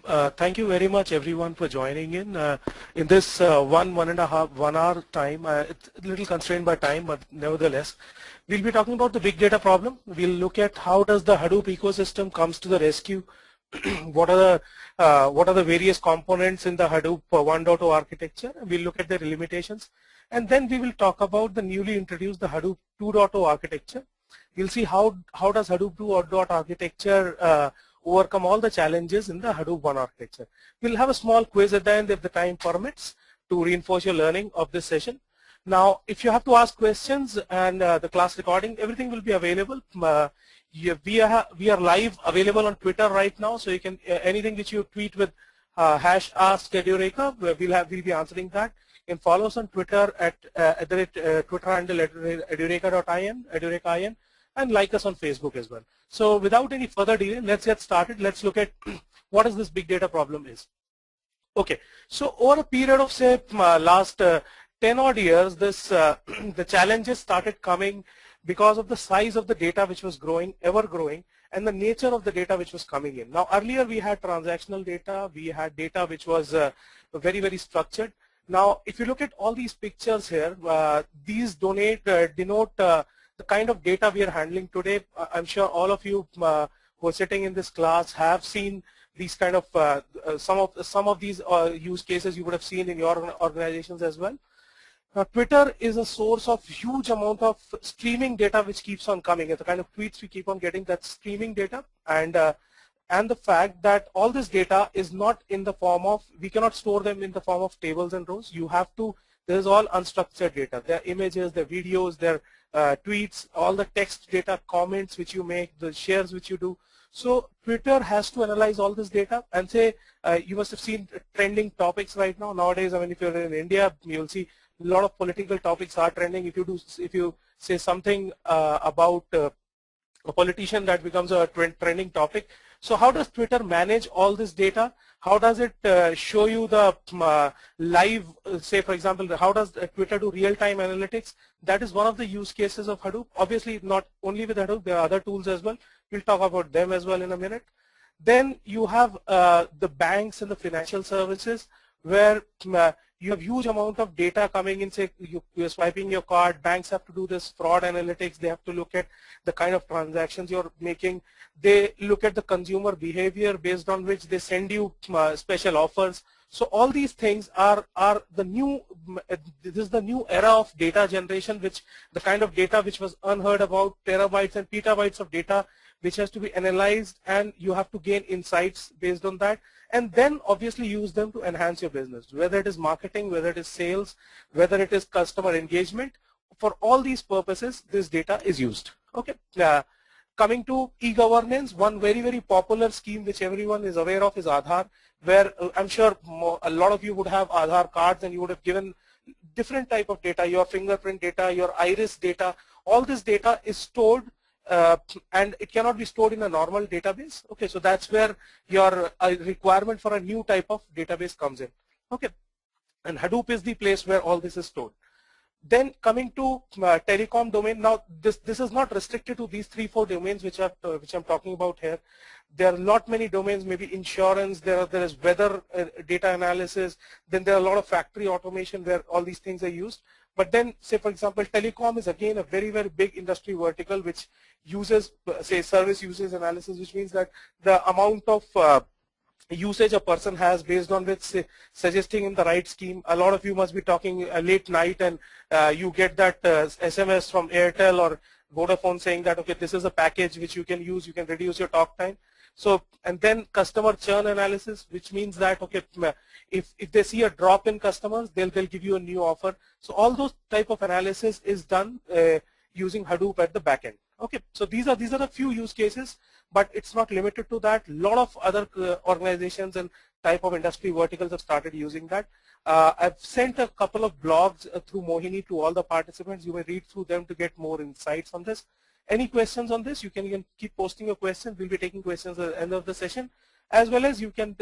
Thank you very much everyone for joining in this 1 hour time. It's a little constrained by time, but nevertheless, we'll be talking about the big data problem. We'll look at how does the Hadoop ecosystem comes to the rescue. what are the various components in the Hadoop 1.0 architecture. We'll look at their limitations, and then we will talk about the newly introduced the Hadoop 2.0 architecture. We'll see how does Hadoop 2.0 architecture overcome all the challenges in the Hadoop 1 architecture. We'll have a small quiz at the end if the time permits to reinforce your learning of this session. Now, if you have to ask questions and the class recording, everything will be available. We are live available on Twitter right now, so you can anything which you tweet with hash ask Edureka, we'll be answering that. You can follow us on Twitter at Twitter handle Edureka.in, and like us on Facebook as well. So without any further delay, let's get started. Let's look at what is this big data problem is. Okay, so over a period of say last 10 odd years, this the challenges started coming because of the size of the data which was growing, ever growing, and the nature of the data which was coming in. Now earlier we had transactional data, we had data which was very, very structured. Now if you look at all these pictures here, these denote the kind of data we are handling today. I'm sure all of you who are sitting in this class have seen these kind of some of these use cases you would have seen in your organizations as well. Now, Twitter is a source of huge amount of streaming data which keeps on coming. The kind of tweets we keep on getting, that's streaming data, and the fact that all this data is not in the form of, we cannot store them in the form of tables and rows. You have to, this is all unstructured data. There are images, there are videos, there are tweets, all the text data, comments which you make, the shares which you do. So Twitter has to analyze all this data and say, you must have seen trending topics right now. Nowadays, I mean, if you're in India, you'll see a lot of political topics are trending. If you say something about a politician, that becomes a trending topic. So how does Twitter manage all this data? How does it show you the live, say for example, how does Twitter do real-time analytics? That is one of the use cases of Hadoop. Obviously not only with Hadoop, there are other tools as well. We'll talk about them as well in a minute. Then you have the banks and the financial services, where you have huge amount of data coming in. Say you're swiping your card, banks have to do this fraud analytics. They have to look at the kind of transactions you're making. They look at the consumer behavior based on which they send you special offers. So all these things are the new, this is the new era of data generation, which the kind of data which was unheard about, terabytes and petabytes of data which has to be analyzed, and you have to gain insights based on that, and then obviously use them to enhance your business, whether it is marketing, whether it is sales, whether it is customer engagement. For all these purposes, this data is used. Okay. Coming to e-governance, one very, very popular scheme which everyone is aware of is Aadhaar, where I'm sure a lot of you would have Aadhaar cards, and you would have given different type of data, your fingerprint data, your iris data. All this data is stored, and it cannot be stored in a normal database. Okay, so that's where your requirement for a new type of database comes in. Okay, and Hadoop is the place where all this is stored. Then coming to telecom domain, now this is not restricted to these 3-4 domains which I'm talking about here. There are a lot many domains, maybe insurance, there is weather data analysis, then there are a lot of factory automation where all these things are used. But then, say for example, telecom is again a very, very big industry vertical which uses, say, service usage analysis, which means that the amount of usage a person has based on which, say, suggesting in the right scheme. A lot of you must be talking late night, and you get that SMS from Airtel or Vodafone saying that, okay, this is a package which you can use, you can reduce your talk time. So, and then customer churn analysis, which means that, okay, if they see a drop in customers, they'll give you a new offer. So all those type of analysis is done using Hadoop at the back end. Okay, so these are a few use cases, but it's not limited to that. A lot of other organizations and type of industry verticals have started using that. I've sent a couple of blogs through Mohini to all the participants. You may read through them to get more insights on this. Any questions on this? You can keep posting your questions. We'll be taking questions at the end of the session, as well as you can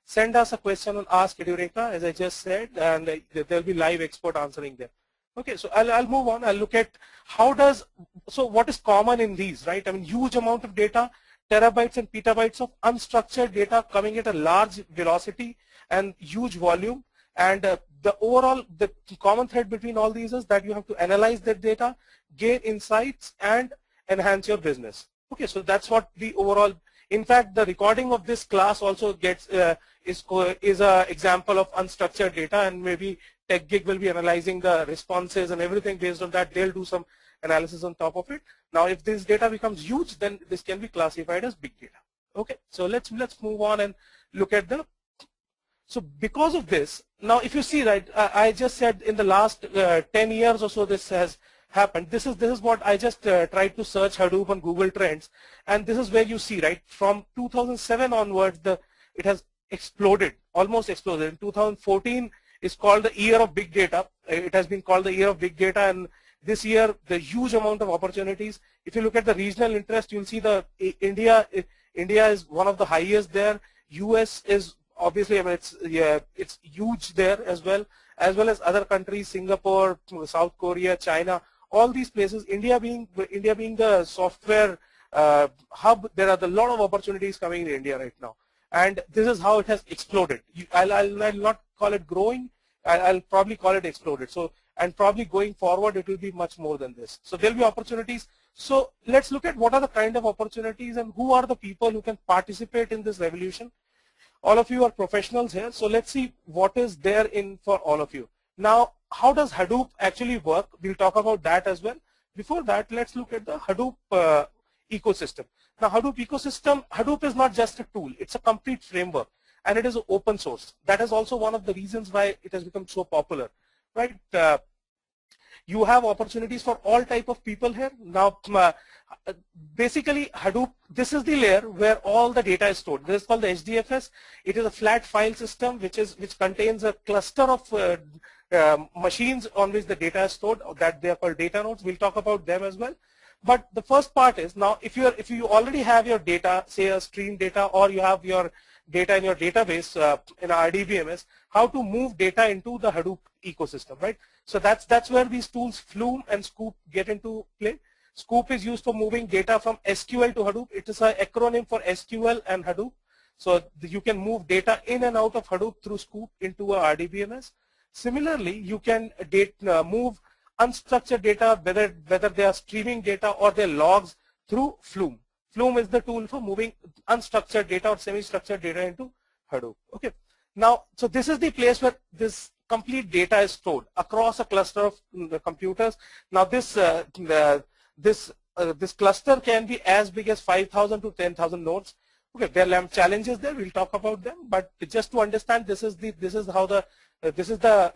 send us a question on Ask Edureka, as I just said, and there'll be live expert answering them. Okay, so I'll move on. I'll look at how does, so what is common in these, right? I mean, huge amount of data. terabytes and petabytes of unstructured data coming at a large velocity and huge volume. And the common thread between all these is that you have to analyze that data, gain insights, and enhance your business. Okay, so that's what the overall. In fact, the recording of this class also gets is a example of unstructured data, and maybe TechGig will be analyzing the responses and everything based on that. They'll do some analysis on top of it. Now, if this data becomes huge, then this can be classified as big data. Okay, so let's move on and look at the. So because of this, now if you see, right, I just said in the last 10 years or so this has happened. This is what I just tried to search Hadoop on Google Trends, and this is where you see, right, from 2007 onwards, it has exploded, almost exploded. In 2014 is called the year of big data. It has been called the year of big data, and this year the huge amount of opportunities. If you look at the regional interest, you'll see the India is one of the highest there. US is obviously, I mean, it's huge there as well as other countries, Singapore, South Korea, China, all these places. India being the software hub, there are a lot of opportunities coming in India right now, and this is how it has exploded. I'll not call it growing. I'll probably call it exploded. So, and probably going forward, it will be much more than this. So there'll be opportunities. So let's look at what are the kind of opportunities and who are the people who can participate in this revolution. All of you are professionals here, so let's see what is there in for all of you. Now, how does Hadoop actually work? We'll talk about that as well. Before that, let's look at the Hadoop ecosystem. Now, Hadoop ecosystem, Hadoop is not just a tool, it's a complete framework, and it is open source. That is also one of the reasons why it has become so popular, right? You have opportunities for all type of people here. Now, basically Hadoop, this is the layer where all the data is stored. This is called the HDFS. It is a flat file system which contains a cluster of machines on which the data is stored, that they are called data nodes. We'll talk about them as well. But the first part is, now if you already have your data, say a stream data, or you have your data in your database in RDBMS, how to move data into the Hadoop ecosystem, right? So that's where these tools Flume and Scoop get into play. Scoop is used for moving data from SQL to Hadoop. It is an acronym for SQL and Hadoop. So you can move data in and out of Hadoop through Scoop into a RDBMS. Similarly, you can move unstructured data, whether they are streaming data or their logs, through Flume. Flume is the tool for moving unstructured data or semi-structured data into Hadoop. Okay. Now, so this is the place where this complete data is stored across a cluster of computers. Now, this cluster can be as big as 5,000 to 10,000 nodes. Okay, there are challenges there. We'll talk about them, but just to understand, this is the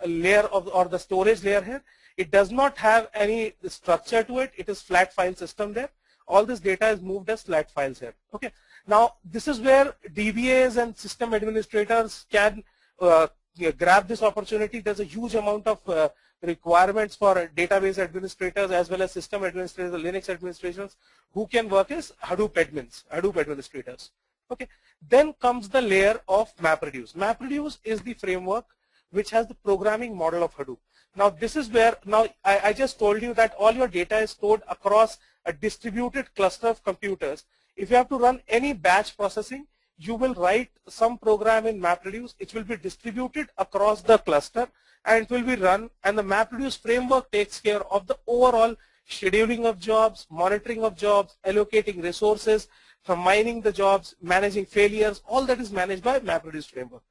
layer of, or the storage layer here. It does not have any structure to it. It is flat file system there. All this data is moved as flat files here. Okay. Now, this is where DBAs and system administrators can grab this opportunity. There's a huge amount of requirements for database administrators as well as system administrators, Linux administrators, who can work as Hadoop admins, Hadoop administrators. Okay. Then comes the layer of MapReduce. MapReduce is the framework which has the programming model of Hadoop. Now, this is where, now I just told you that all your data is stored across a distributed cluster of computers. If you have to run any batch processing, you will write some program in MapReduce. It will be distributed across the cluster and it will be run, and the MapReduce framework takes care of the overall scheduling of jobs, monitoring of jobs, allocating resources, mining the jobs, managing failures. All that is managed by MapReduce framework.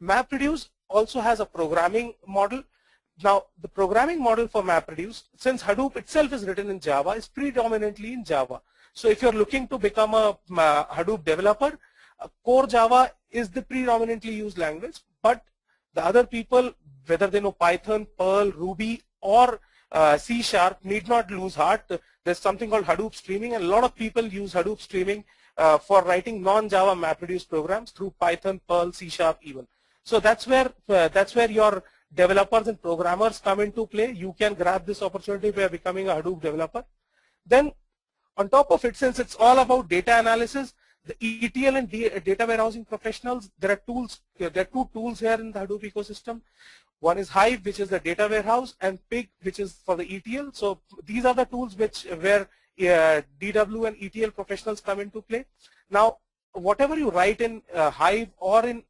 MapReduce also has a programming model. Now, the programming model for MapReduce, since Hadoop itself is written in Java, is predominantly in Java. So if you're looking to become a Hadoop developer, core Java is the predominantly used language, but the other people, whether they know Python, Perl, Ruby, or C#, need not lose heart. There's something called Hadoop streaming, and a lot of people use Hadoop streaming for writing non-Java MapReduce programs through Python, Perl, C# even. So that's where your developers and programmers come into play. You can grab this opportunity by becoming a Hadoop developer. Then on top of it, since it's all about data analysis, the ETL and data warehousing professionals, there are tools. There are two tools here in the Hadoop ecosystem. One is Hive, which is the data warehouse, and Pig, which is for the ETL. So these are the tools where DW and ETL professionals come into play. Now, whatever you write in Hive or in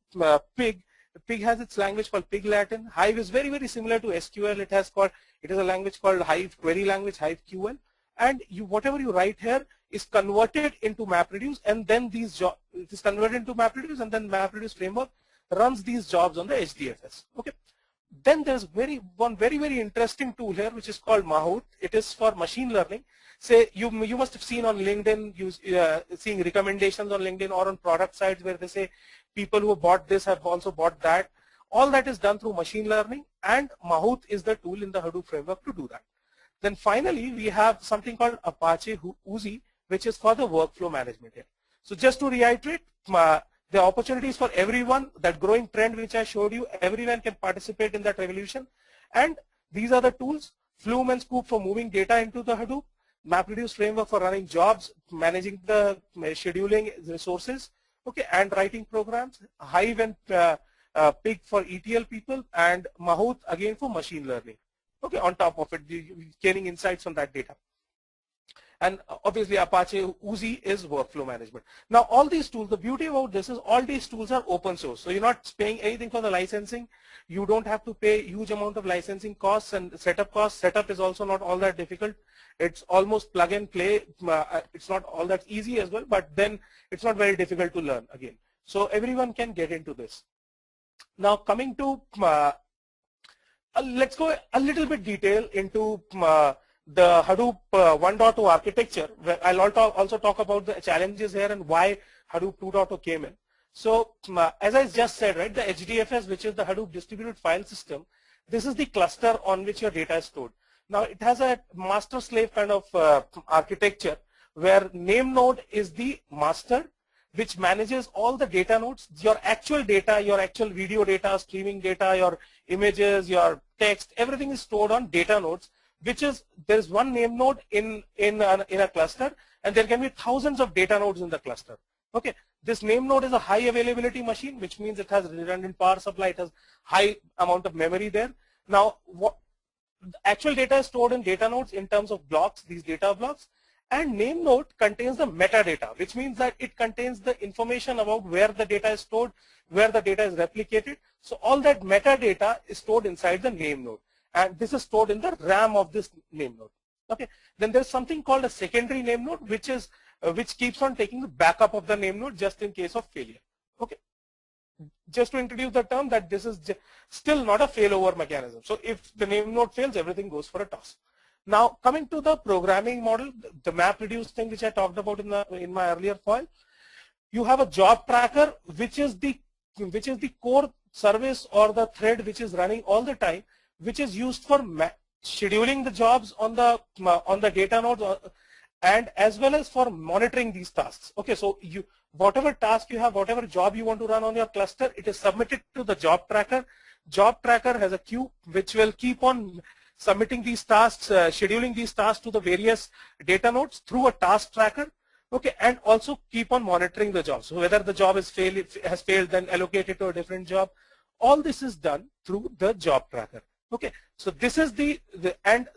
Pig, Pig has its language called Pig Latin. Hive is very, very similar to SQL. It is a language called Hive query language, Hive QL. And whatever you write here is converted into MapReduce, and then it is converted into MapReduce, and then MapReduce framework runs these jobs on the HDFS. Okay. Then there's one very interesting tool here, which is called Mahout. It is for machine learning. Say you must have seen on LinkedIn, seeing recommendations on LinkedIn or on product sites where they say people who bought this have also bought that. All that is done through machine learning, and Mahout is the tool in the Hadoop framework to do that. Then finally, we have something called Apache Uzi, which is for the workflow management here. So just to reiterate, the opportunities for everyone, that growing trend which I showed you, everyone can participate in that revolution. And these are the tools: Flume and Scoop for moving data into the Hadoop, MapReduce framework for running jobs, managing the scheduling resources, okay, and writing programs, Hive and Pig for ETL people, and Mahout again for machine learning. Okay, on top of it, gaining insights on that data. And obviously Apache Uzi is workflow management. Now all these tools, the beauty about this is all these tools are open source. So you're not paying anything for the licensing. You don't have to pay huge amount of licensing costs and setup costs. Setup is also not all that difficult. It's almost plug and play. It's not all that easy as well, but then it's not very difficult to learn again. So everyone can get into this. Now coming to, let's go a little bit detail into the Hadoop 1.0 architecture, where I'll also talk about the challenges here and why Hadoop 2.0 came in. So as I just said, right, the HDFS, which is the Hadoop distributed file system, this is the cluster on which your data is stored. Now it has a master-slave kind of architecture where name node is the master, which manages all the data nodes, your actual data, your actual video data, streaming data, your images, your text, everything is stored on data nodes, which is, there is one name node in a cluster, and there can be thousands of data nodes in the cluster. Okay, this name node is a high availability machine, which means it has redundant power supply, it has high amount of memory there. Now, the actual data is stored in data nodes in terms of blocks, these data blocks, and name node contains the metadata, which means that it contains the information about where the data is stored, where the data is replicated. So all that metadata is stored inside the name node, and this is stored in the RAM of this name node. Okay, then there's something called a secondary name node, which keeps on taking the backup of the name node just in case of failure. Okay, just to introduce the term that this is still not a failover mechanism. So if the name node fails, everything goes for a toss. Now coming to the programming model, the MapReduce thing which I talked about in my earlier file, you have a job tracker, which is the core service or the thread which is running all the time, which is used for scheduling the jobs on the data nodes, and as well as for monitoring these tasks. Okay, so whatever task you have, whatever job you want to run on your cluster, it is submitted to the job tracker. Job tracker has a queue which will keep on submitting these tasks, scheduling these tasks to the various data nodes through a task tracker. Okay, and also keep on monitoring the job. So whether the job has failed, then allocate it to a different job. All this is done through the job tracker. Okay, so this is and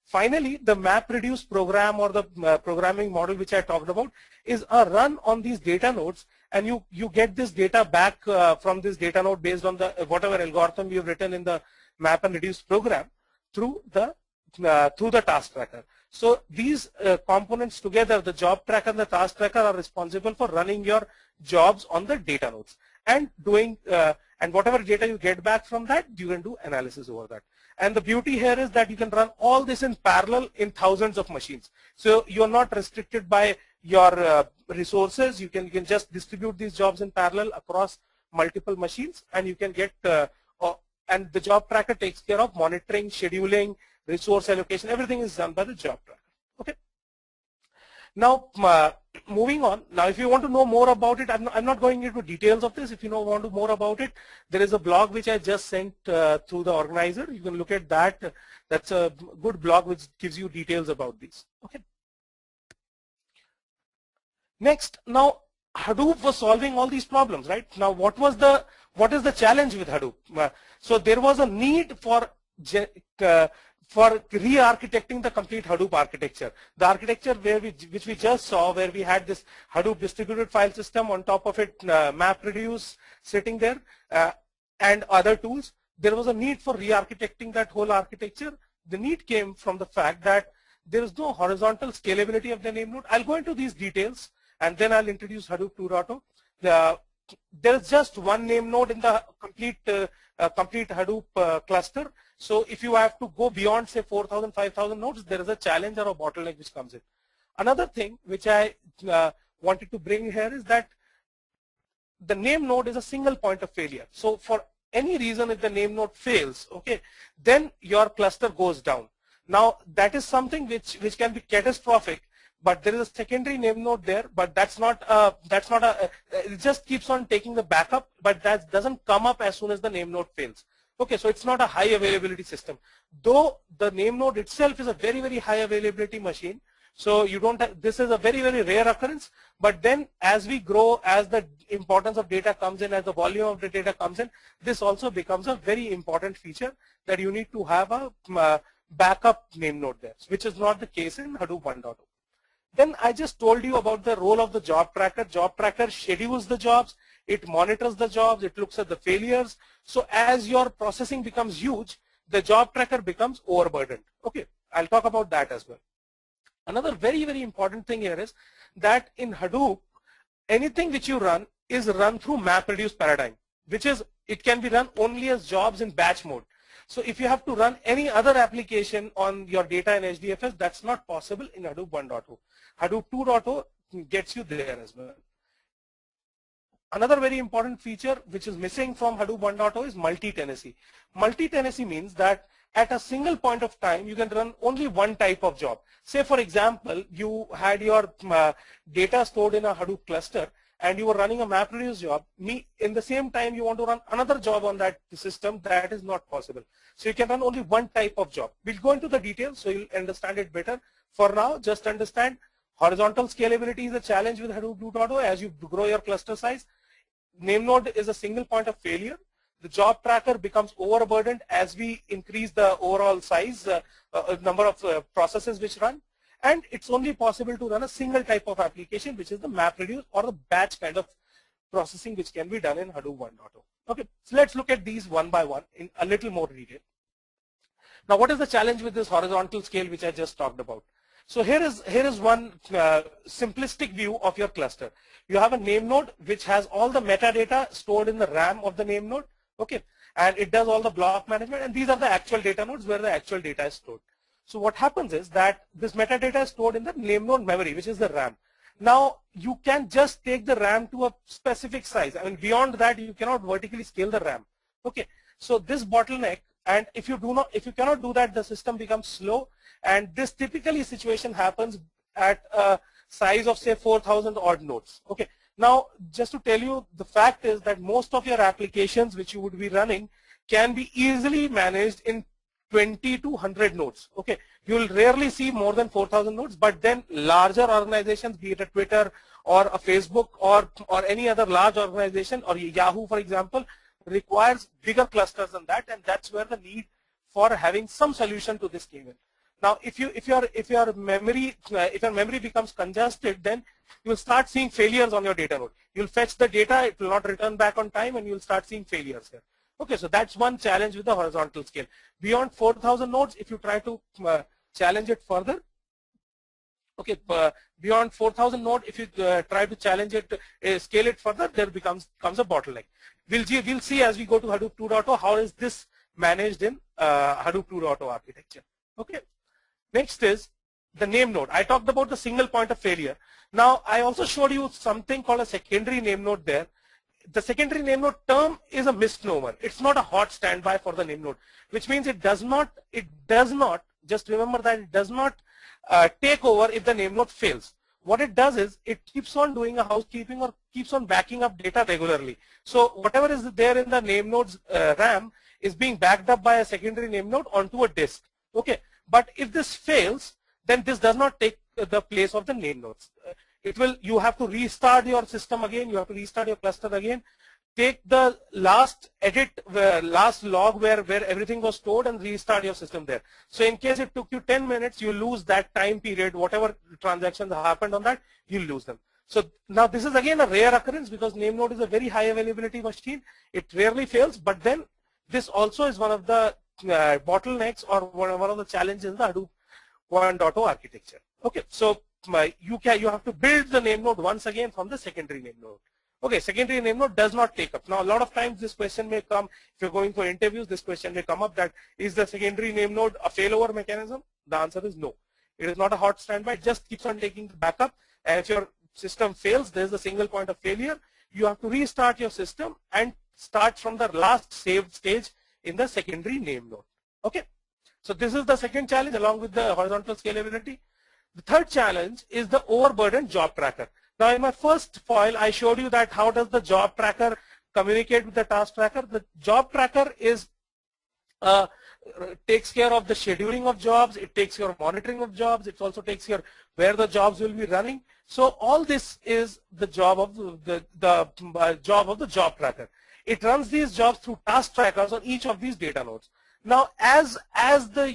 finally the MapReduce program or the programming model which I talked about is a run on these data nodes, and you get this data back from this data node based on the whatever algorithm you've written in the MapReduce program through the task tracker. So these components together, the job tracker and the task tracker, are responsible for running your jobs on the data nodes and doing and whatever data you get back from that, you can do analysis over that. And the beauty here is that you can run all this in parallel in thousands of machines. So you're not restricted by your resources. You can just distribute these jobs in parallel across multiple machines, and you can get and the job tracker takes care of monitoring, scheduling, resource allocation. Everything is done by the job tracker. Okay. Now moving on. Now if you want to know more about it, I'm not going into details of this. If you want to know more about it, there is a blog which I just sent through the organizer. You can look at that. That's a good blog which gives you details about these. Okay. Next, now Hadoop was solving all these problems, right? Now what is the challenge with Hadoop? So there was a need for for re-architecting the complete Hadoop architecture. The architecture which we just saw, where we had this Hadoop distributed file system, on top of it MapReduce sitting there, and other tools, there was a need for re-architecting that whole architecture. The need came from the fact that there is no horizontal scalability of the name node. I'll go into these details and then I'll introduce Hadoop 2.0. There is just one name node in the complete Hadoop cluster. So if you have to go beyond, say, 4,000, 5,000 nodes, there is a challenge or a bottleneck which comes in. Another thing which I wanted to bring here is that the name node is a single point of failure. So for any reason, if the name node fails, okay, then your cluster goes down. Now that is something which can be catastrophic, but there is a secondary name node there, but it just keeps on taking the backup, but that doesn't come up as soon as the name node fails. Okay, so it's not a high availability system. Though the name node itself is a very, very high availability machine, so you don't have, this is a very, very rare occurrence, but then as we grow, as the importance of data comes in, as the volume of the data comes in, this also becomes a very important feature that you need to have a backup name node there, which is not the case in Hadoop 1.0. Then I just told you about the role of the job tracker. Job tracker schedules the jobs, it monitors the jobs, it looks at the failures. So as your processing becomes huge, the job tracker becomes overburdened. Okay, I'll talk about that as well. Another very, very important thing here is that in Hadoop, anything which you run is run through MapReduce paradigm, which is, it can be run only as jobs in batch mode. So if you have to run any other application on your data in HDFS, that's not possible in Hadoop 1.0. Hadoop 2.0 gets you there as well. Another very important feature which is missing from Hadoop 1.0 is multi-tenancy. Multi-tenancy means that at a single point of time, you can run only one type of job. Say, for example, you had your data stored in a Hadoop cluster, and you were running a MapReduce job. In the same time, you want to run another job on that system, that is not possible. So you can run only one type of job. We'll go into the details so you'll understand it better. For now, just understand horizontal scalability is a challenge with Hadoop 2.0 as you grow your cluster size. Name node is a single point of failure. The job tracker becomes overburdened as we increase the overall size, number of processes which run. And it's only possible to run a single type of application, which is the MapReduce or the batch kind of processing which can be done in Hadoop 1.0. Okay, so let's look at these one by one in a little more detail. Now, what is the challenge with this horizontal scale which I just talked about? So here is one simplistic view of your cluster. You have a name node which has all the metadata stored in the RAM of the name node, okay, and it does all the block management, and these are the actual data nodes where the actual data is stored. So what happens is that this metadata is stored in the name node memory, which is the RAM. Now you can just take the RAM to a specific size. I mean, beyond that you cannot vertically scale the RAM. Okay, so this bottleneck, and if you cannot do that, the system becomes slow. And this typically situation happens at a size of, say, 4,000 odd nodes. Okay. Now, just to tell you, the fact is that most of your applications which you would be running can be easily managed in 20 to 100 nodes. Okay, you will rarely see more than 4,000 nodes, but then larger organizations, be it a Twitter or a Facebook or any other large organization, or Yahoo, for example, requires bigger clusters than that, and that's where the need for having some solution to this came in. Now, if your memory becomes congested, then you will start seeing failures on your data node. You will fetch the data, it will not return back on time, and you will start seeing failures here. Okay, so that's one challenge with the horizontal scale. Beyond 4,000 nodes, if you try to challenge it further, okay, beyond 4,000 node, if you try to challenge it, scale it further, there comes a bottleneck. We'll see as we go to Hadoop 2.0 how is this managed in Hadoop 2.0 architecture. Okay. Next is the name node. I talked about the single point of failure. Now, I also showed you something called a secondary name node there. The secondary name node term is a misnomer. It's not a hot standby for the name node, which means it does not, just remember that it does not take over if the name node fails. What it does is it keeps on doing a housekeeping or keeps on backing up data regularly. So whatever is there in the name node's RAM is being backed up by a secondary name node onto a disk. Okay. But if this fails, then this does not take the place of the name nodes. You have to restart your system again, you have to restart your cluster again take the last edit, last log where everything was stored and restart your system there. So in case it took you 10 minutes, you lose that time period, whatever transactions happened on that, you'll lose them. So now this is again a rare occurrence because Namenode is a very high availability machine. It rarely fails, but then this also is one of the bottlenecks or one of the challenges in the Hadoop 1.0 architecture. Okay, so you have to build the Namenode once again from the secondary Namenode. Okay, secondary Namenode does not take up. Now a lot of times this question may come, if you're going for interviews, this question may come up that is the secondary Namenode a failover mechanism? The answer is no. It is not a hot standby, it just keeps on taking the backup, and if your system fails, there's a single point of failure, you have to restart your system and start from the last saved stage in the secondary Namenode. Okay, so this is the second challenge along with the horizontal scalability. The third challenge is the overburdened job tracker. Now in my first foil, I showed you that how does the job tracker communicate with the task tracker. The job tracker is takes care of the scheduling of jobs, it takes care of monitoring of jobs, it also takes care where the jobs will be running. So all this is the job of the job of the job tracker. It runs these jobs through task trackers on each of these data nodes. Now as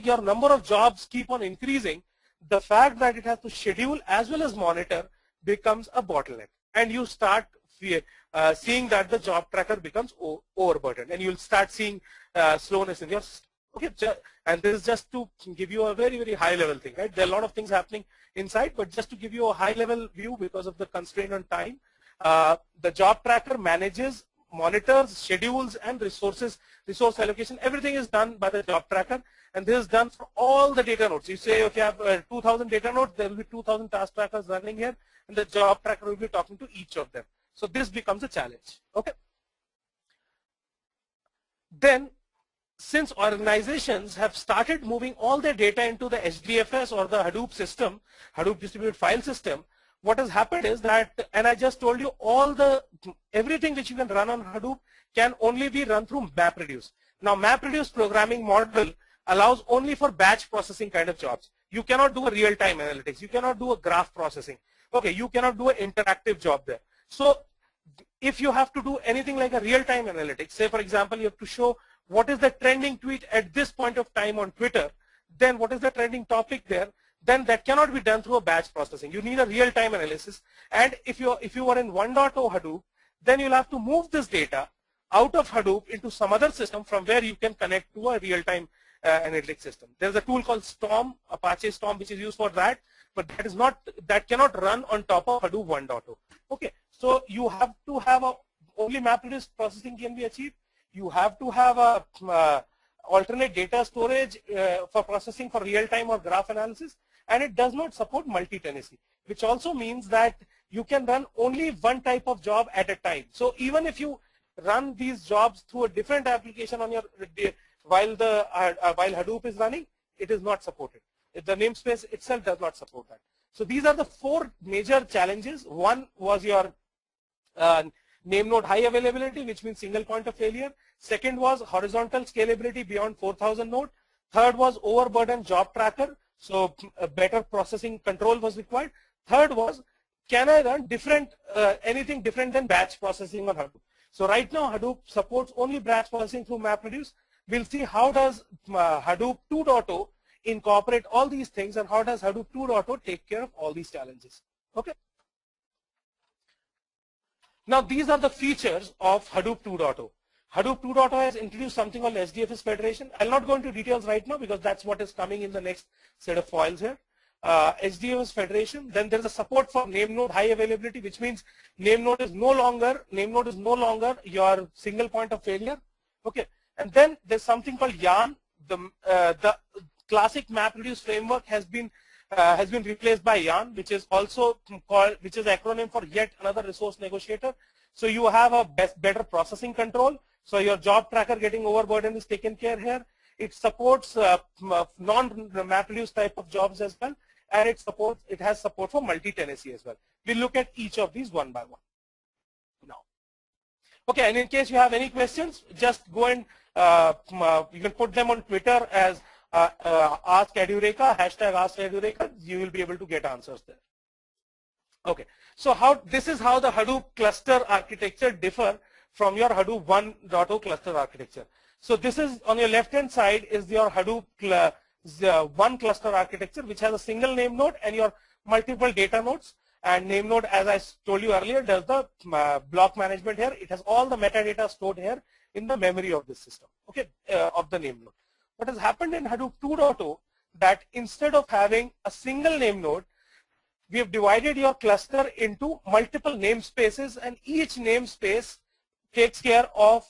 your number of jobs keep on increasing, the fact that it has to schedule as well as monitor becomes a bottleneck, and you start seeing that the job tracker becomes overburdened, and you'll start seeing slowness in your system. Okay, and this is just to give you a very, very high level thing, right? There are a lot of things happening inside, but just to give you a high level view because of the constraint on time, the job tracker manages, monitors, schedules, and resource allocation. Everything is done by the job tracker, and this is done for all the data nodes. You say if you have 2,000 data nodes, there will be 2,000 task trackers running here, and the job tracker will be talking to each of them. So this becomes a challenge. Okay. Then, since organizations have started moving all their data into the HDFS or the Hadoop system, Hadoop Distributed File System, what has happened is that, and I just told you, everything which you can run on Hadoop can only be run through MapReduce. Now MapReduce programming model allows only for batch processing kind of jobs. You cannot do a real-time analytics. You cannot do a graph processing. Okay, you cannot do an interactive job there. So if you have to do anything like a real-time analytics, say for example you have to show what is the trending tweet at this point of time on Twitter, then what is the trending topic there, then that cannot be done through a batch processing. You need a real-time analysis, and if you are in 1.0 Hadoop, then you'll have to move this data out of Hadoop into some other system from where you can connect to a real-time analytics system. There's a tool called Storm, Apache Storm, which is used for that, but that cannot run on top of Hadoop 1.0. Okay, so you have to have only MapReduce processing can be achieved. You have to have a alternate data storage for processing for real-time or graph analysis, and it does not support multi-tenancy, which also means that you can run only one type of job at a time. So even if you run these jobs through a different application on your while Hadoop is running, it is not supported. The namespace itself does not support that. So these are the four major challenges. One was your Namenode high availability, which means single point of failure. Second was horizontal scalability beyond 4,000 node. Third was overburdened job tracker, so a better processing control was required. Third was, can I run anything different than batch processing on Hadoop? So right now Hadoop supports only batch processing through MapReduce. We'll see how does Hadoop 2.0 incorporate all these things, and how does Hadoop 2.0 take care of all these challenges. Okay. Now these are the features of Hadoop 2.0. Hadoop 2.0 has introduced something called HDFS Federation. I'll not go into details right now because that's what is coming in the next set of foils here. HDFS Federation. Then there's a support for Namenode high availability, which means Namenode is no longer your single point of failure. Okay. And then there's something called YARN. The classic MapReduce framework has been replaced by YARN, which is also which is acronym for yet another resource negotiator. So you have a better processing control. So your job tracker getting overburdened is taken care here. It supports non-MapReduce type of jobs as well, and it has support for multi-tenancy as well. We'll look at each of these one by one now. Okay, and in case you have any questions, just go and you can put them on Twitter as Ask Edureka, hashtag Ask Edureka. You will be able to get answers there. Okay, so this is how the Hadoop cluster architecture differ from your Hadoop 1.0 cluster architecture. So this is on your left hand side is your Hadoop one cluster architecture, which has a single name node and your multiple data nodes. And name node, as I told you earlier, does the block management here. It has all the metadata stored here in the memory of this system, okay, of the name node. What has happened in Hadoop 2.0 that instead of having a single name node, we have divided your cluster into multiple namespaces, and each namespace takes care of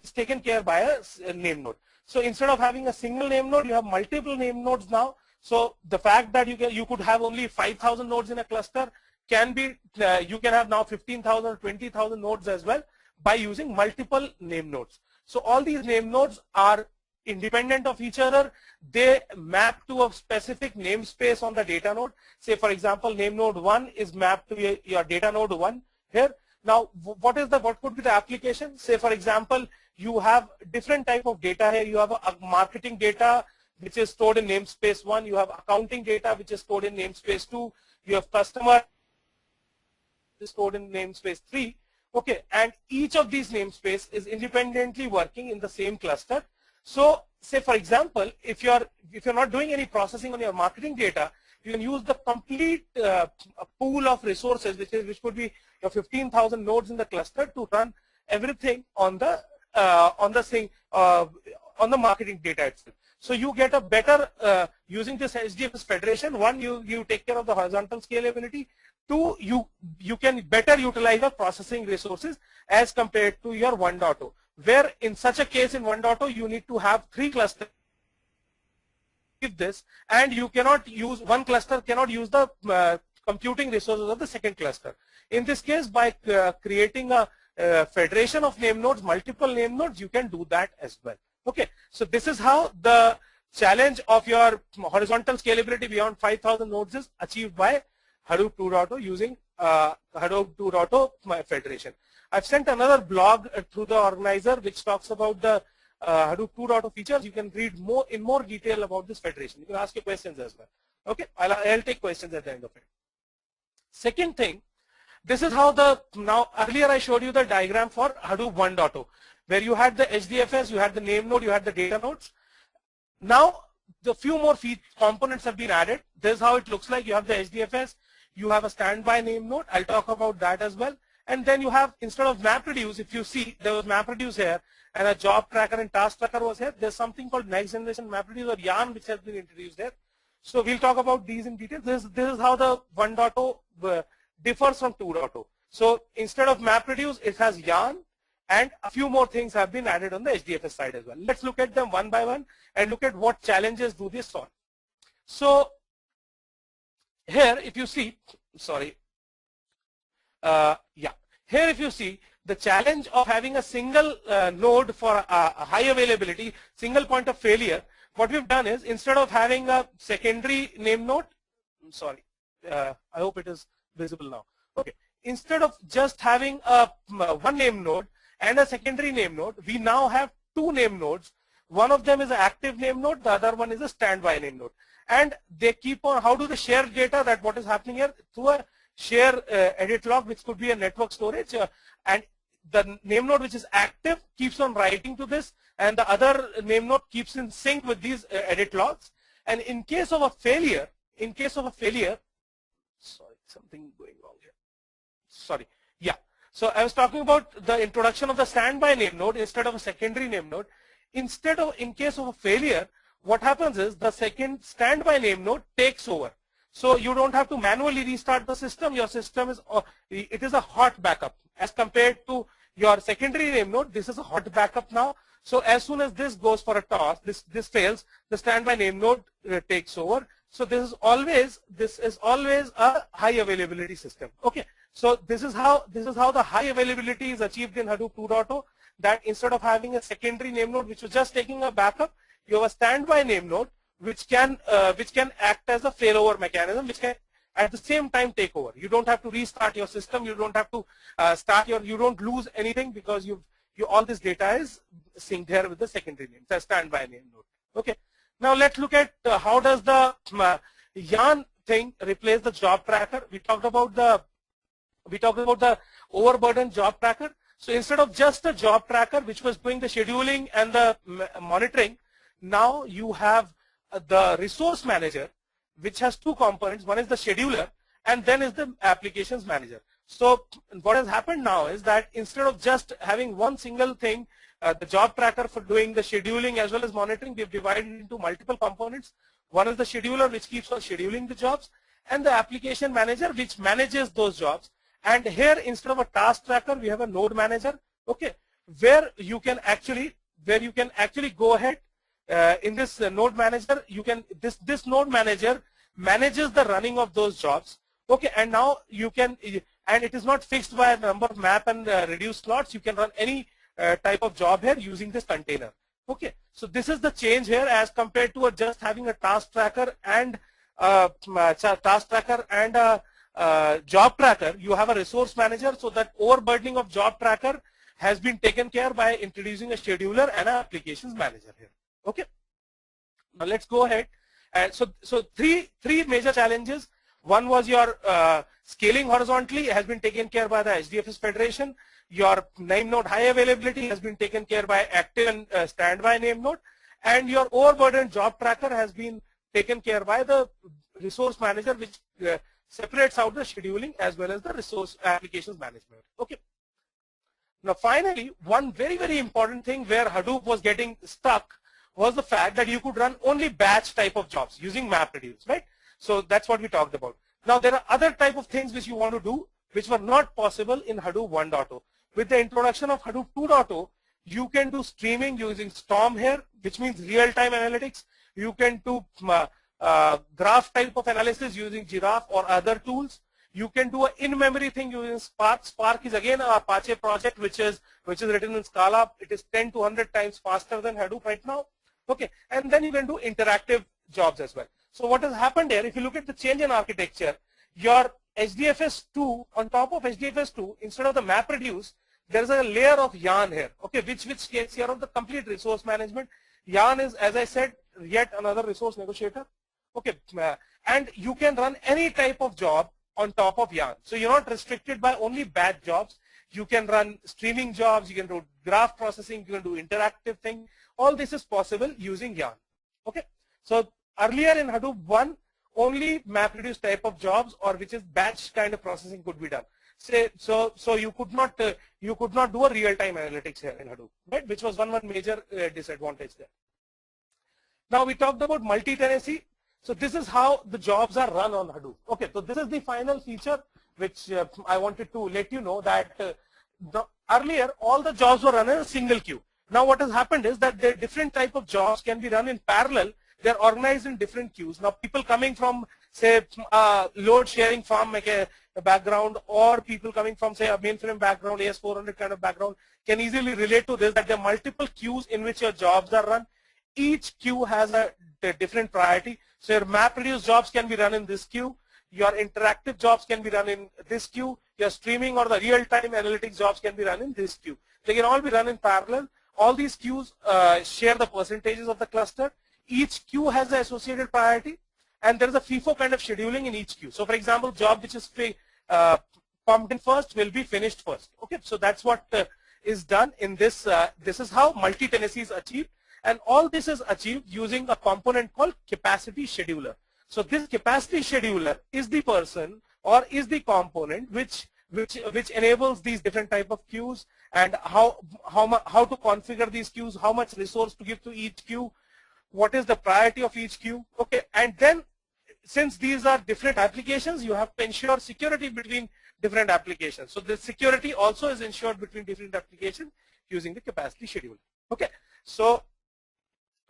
is taken care by a name node. So instead of having a single name node, you have multiple name nodes now. So the fact that you could have only 5,000 nodes in a cluster can be you can have now 15,000 or 20,000 nodes as well by using multiple name nodes. So all these name nodes are independent of each other. They map to a specific namespace on the data node. Say for example, name node 1 is mapped to your data node 1 here. Now what could be the application? Say for example, you have different type of data here. You have a marketing data which is stored in namespace 1. You have accounting data which is stored in namespace 2. You have customer is stored in namespace 3. Okay, and each of these namespace is independently working in the same cluster. So say for example, if you're not doing any processing on your marketing data, you can use the complete pool of resources, which could be your 15,000 nodes in the cluster, to run everything on the marketing data itself. So you get a better using this HDFS Federation. One, you take care of the horizontal scalability. Two, you can better utilize the processing resources as compared to your 1.0, where in such a case in 1.0 you need to have 3 clusters. This, and you cannot use one cluster cannot use the computing resources of the second cluster. In this case, by creating a federation of name nodes, multiple name nodes, you can do that as well. Okay, so this is how the challenge of your horizontal scalability beyond 5,000 nodes is achieved by Hadoop 2.0 using Hadoop 2.0 Federation. I've sent another blog through the organizer which talks about the Hadoop 2.0 features. You can read in more detail about this federation. You can ask your questions as well. Okay, I'll take questions at the end of it. Second thing, this is how now earlier I showed you the diagram for Hadoop 1.0, where you had the HDFS, you had the name node, you had the data nodes. Now the few more components have been added. This is how it looks like. You have the HDFS, you have a standby name node. I'll talk about that as well. And then you have, instead of MapReduce, if you see there was MapReduce here and a job tracker and task tracker was here, there's something called next generation MapReduce or YARN which has been introduced there. So we'll talk about these in detail. This is how the 1.0 differs from 2.0. So instead of MapReduce, it has YARN, and a few more things have been added on the HDFS side as well. Let's look at them one by one and look at what challenges do they solve. So here if you see, here if you see the challenge of having a single node for a high availability, single point of failure, what we've done is, instead of having a secondary name node, I hope it is visible now. Okay, instead of just having a one name node and a secondary name node, we now have 2 name nodes. One of them is an active name node, the other one is a standby name node. And they keep on, how do they share data? That what is happening here? Through a share edit log, which could be a network storage, and the name node which is active keeps on writing to this, and the other name node keeps in sync with these edit logs. And in case of a failure, something going wrong here. So I was talking about the introduction of the standby name node instead of a secondary name node. In case of a failure, what happens is the second standby name node takes over. So you don't have to manually restart the system. Your system is it is a hot backup as compared to your secondary name node. This is a hot backup now. So as soon as this goes for a toss, this fails, the standby name node takes over. So this is always a high availability system. Okay. So this is how the high availability is achieved in Hadoop 2.0. That instead of having a secondary name node which was just taking a backup, you have a standby name node which can act as a failover mechanism, which can at the same time take over. You don't have to restart your system. You don't have to you don't lose anything because all this data is synced here with the secondary name, the standby name node. Okay. Now let's look at how does the YARN thing replace the job tracker. We talked about the overburdened job tracker. So instead of just a job tracker which was doing the scheduling and the monitoring, now you have the resource manager, which has two components. One is the scheduler and then is the applications manager. So what has happened now is that instead of just having one single thing, the job tracker for doing the scheduling as well as monitoring, we've divided it into multiple components. One is the scheduler, which keeps on scheduling the jobs, and the application manager, which manages those jobs. And here, instead of a task tracker, we have a node manager, okay, where you can actually go ahead in this node manager. You can this node manager manages the running of those jobs, okay, and now you can, and it is not fixed by a number of map and reduce slots. You can run any type of job here using this container. Okay, so this is the change here as compared to just having a task tracker and job tracker. You have a resource manager, so that overburdening of job tracker has been taken care by introducing a scheduler and an applications manager here. Okay, now let's go ahead. And so three major challenges. One was your scaling horizontally has been taken care by the HDFS Federation. Your Namenode High Availability has been taken care by active and standby Namenode, and your overburdened job tracker has been taken care by the resource manager, which separates out the scheduling as well as the resource applications management. Okay. Now finally, one very important thing where Hadoop was getting stuck was the fact that you could run only batch type of jobs using MapReduce, right? So that's what we talked about. Now there are other type of things which you want to do which were not possible in Hadoop 1.0. With the introduction of Hadoop 2.0, you can do streaming using Storm here, which means real-time analytics. You can do graph type of analysis using Giraffe or other tools. You can do an in-memory thing using Spark. Spark is again an Apache project which is written in Scala. It is 10 to 100 times faster than Hadoop right now. Okay, and then you can do interactive jobs as well. So what has happened here, if you look at the change in architecture, your HDFS 2, on top of HDFS 2, instead of the MapReduce, there is a layer of Yarn here, okay, which takes care of the complete resource management. Yarn is, as I said, yet another resource negotiator. Okay, and you can run any type of job on top of Yarn. So you're not restricted by only batch jobs. You can run streaming jobs, you can do graph processing, you can do interactive thing. All this is possible using Yarn. Okay, so earlier in Hadoop 1, only MapReduce type of jobs or which is batch kind of processing could be done. So you could not do a real-time analytics here in Hadoop, right? Which was one major disadvantage there. Now we talked about multi-tenancy. So this is how the jobs are run on Hadoop. Okay, so this is the final feature which I wanted to let you know that earlier all the jobs were run in a single queue. Now what has happened is that the different type of jobs can be run in parallel. They're organized in different queues. Now people coming from, say, load sharing farm background, or people coming from, say, a mainframe background, AS400 kind of background, can easily relate to this, that there are multiple queues in which your jobs are run. Each queue has a different priority. So your MapReduce jobs can be run in this queue. Your interactive jobs can be run in this queue. Your streaming or the real-time analytics jobs can be run in this queue. They can all be run in parallel. All these queues share the percentages of the cluster. Each queue has the associated priority, and there is a FIFO kind of scheduling in each queue. So for example, job which is pumped in first will be finished first. Okay, so that's what is done in this. This is how multi-tenancy is achieved, and all this is achieved using a component called capacity scheduler. So this capacity scheduler is the person or is the component which enables these different type of queues, and how to configure these queues, how much resource to give to each queue, what is the priority of each queue. Okay, and then since these are different applications, you have to ensure security between different applications. So the security also is ensured between different applications using the capacity scheduler. Okay, so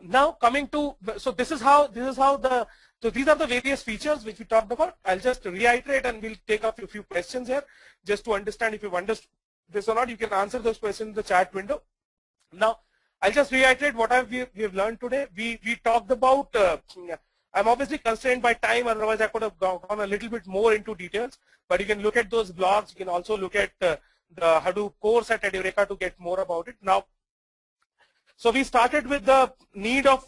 now coming to, so these are the various features which we talked about. I'll just reiterate and we'll take up a few questions here just to understand if you've understood this or not. You can answer those questions in the chat window. Now I'll just reiterate what we have learned today. We talked about, I'm obviously constrained by time, otherwise I could have gone a little bit more into details, but you can look at those blogs. You can also look at the Hadoop course at Edureka to get more about it. Now, so we started with the need of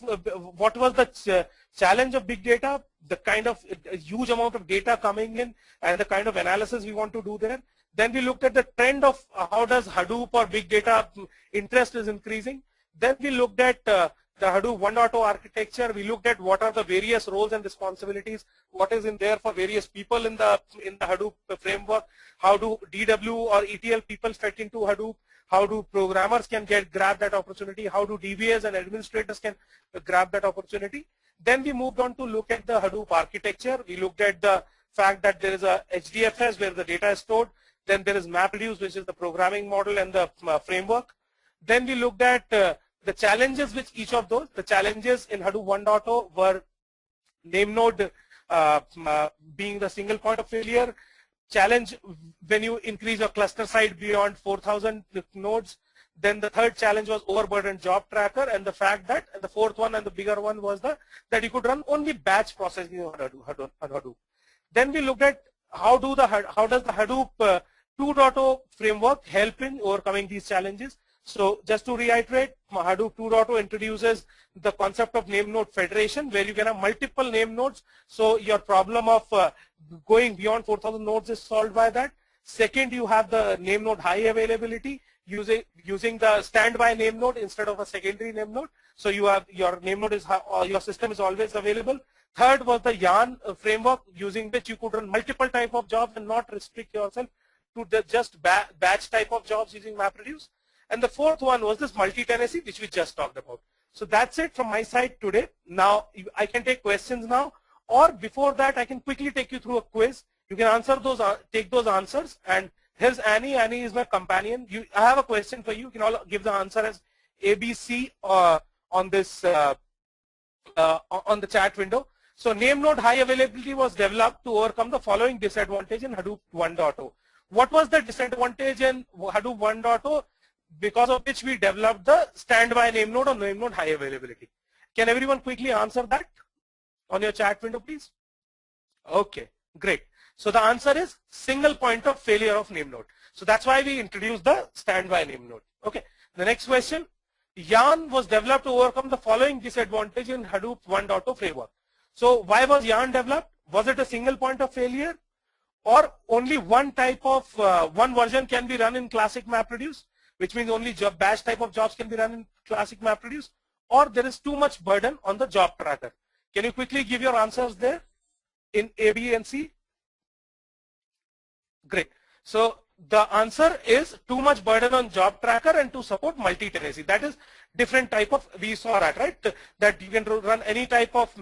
what was the challenge of big data, the kind of huge amount of data coming in and the kind of analysis we want to do there. Then we looked at the trend of how does Hadoop or big data interest is increasing. Then we looked at the Hadoop 1.0 architecture. We looked at what are the various roles and responsibilities, what is in there for various people in the Hadoop framework, how do DW or ETL people fit into Hadoop, how do programmers can grab that opportunity, how do DBAs and administrators can grab that opportunity. Then we moved on to look at the Hadoop architecture. We looked at the fact that there is a HDFS where the data is stored. Then there is MapReduce, which is the programming model and the framework. Then we looked at the challenges which each of those. The challenges in Hadoop 1.0 were Namenode being the single point of failure, challenge when you increase your cluster size beyond 4,000 nodes. Then the third challenge was overburdened job tracker, and the fact that, and the fourth one and the bigger one was that you could run only batch processing on Hadoop. Then we looked at how does the Hadoop 2.0 framework help in overcoming these challenges. So just to reiterate, Hadoop 2.0 introduces the concept of Namenode Federation, where you can have multiple name nodes. So your problem of going beyond 4,000 nodes is solved by that. Second, you have the Namenode High Availability, using the standby name node instead of a secondary name node. So you have your name node is your system is always available. Third was the Yarn framework, using which you could run multiple type of jobs and not restrict yourself to the just batch type of jobs using MapReduce. And the fourth one was this multi-tenancy, which we just talked about. So that's it from my side today. Now I can take questions now, or before that I can quickly take you through a quiz. You can answer those, take those answers. And here's Annie. Annie is my companion. I have a question for you. You can all give the answer as ABC on this on the chat window. So Namenode High Availability was developed to overcome the following disadvantage in Hadoop 1.0. What was the disadvantage in Hadoop 1.0? Because of which we developed the standby name node or Namenode High Availability. Can everyone quickly answer that on your chat window, please? Okay, great. So the answer is single point of failure of name node. So that's why we introduced the standby name node. Okay. The next question. Yarn was developed to overcome the following disadvantage in Hadoop 1.0 framework. So why was Yarn developed? Was it a single point of failure, or only one type of one version can be run in classic MapReduce, which means only batch type of jobs can be run in classic MapReduce, or there is too much burden on the job tracker? Can you quickly give your answers there in A, B, and C? Great. So the answer is too much burden on job tracker and to support multi-tenancy. That is different type of, we saw that, right? That you can run any type of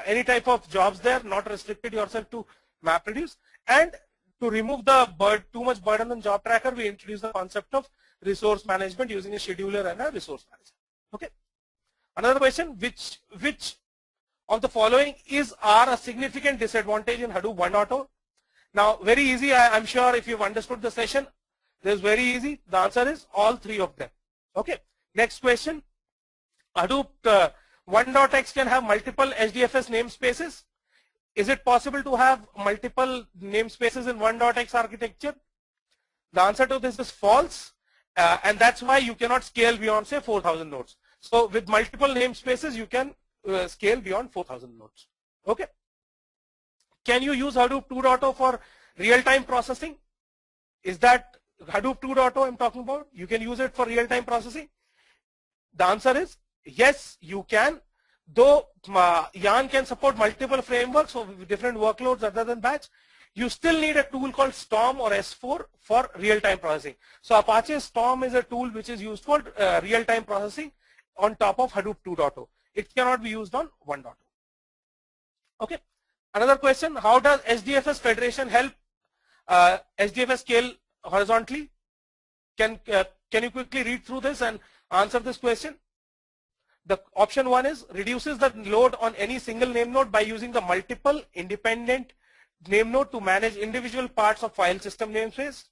any type of jobs there, not restricted yourself to MapReduce. And to remove the too much burden on job tracker, we introduced the concept of resource management using a scheduler and a resource manager. Okay. Another question, which of the following are a significant disadvantage in Hadoop 1.0? Now, very easy. I'm sure if you've understood the session, this is very easy. The answer is all three of them. Okay. Next question. Hadoop 1.x can have multiple HDFS namespaces. Is it possible to have multiple namespaces in 1.x architecture? The answer to this is false, and that's why you cannot scale beyond, say, 4,000 nodes. So with multiple namespaces, you can scale beyond 4,000 nodes. Okay. Can you use Hadoop 2.0 for real-time processing? Is that Hadoop 2.0 I'm talking about? You can use it for real-time processing? The answer is yes, you can. Though Yarn can support multiple frameworks of different workloads other than batch, you still need a tool called Storm or S4 for real-time processing. So Apache Storm is a tool which is used for real-time processing on top of Hadoop 2.0. It cannot be used on 1.0. Okay. Another question, how does HDFS Federation help HDFS scale horizontally? Can you quickly read through this and answer this question? The option 1 is reduces the load on any single name node by using the multiple independent name node to manage individual parts of file system namespace.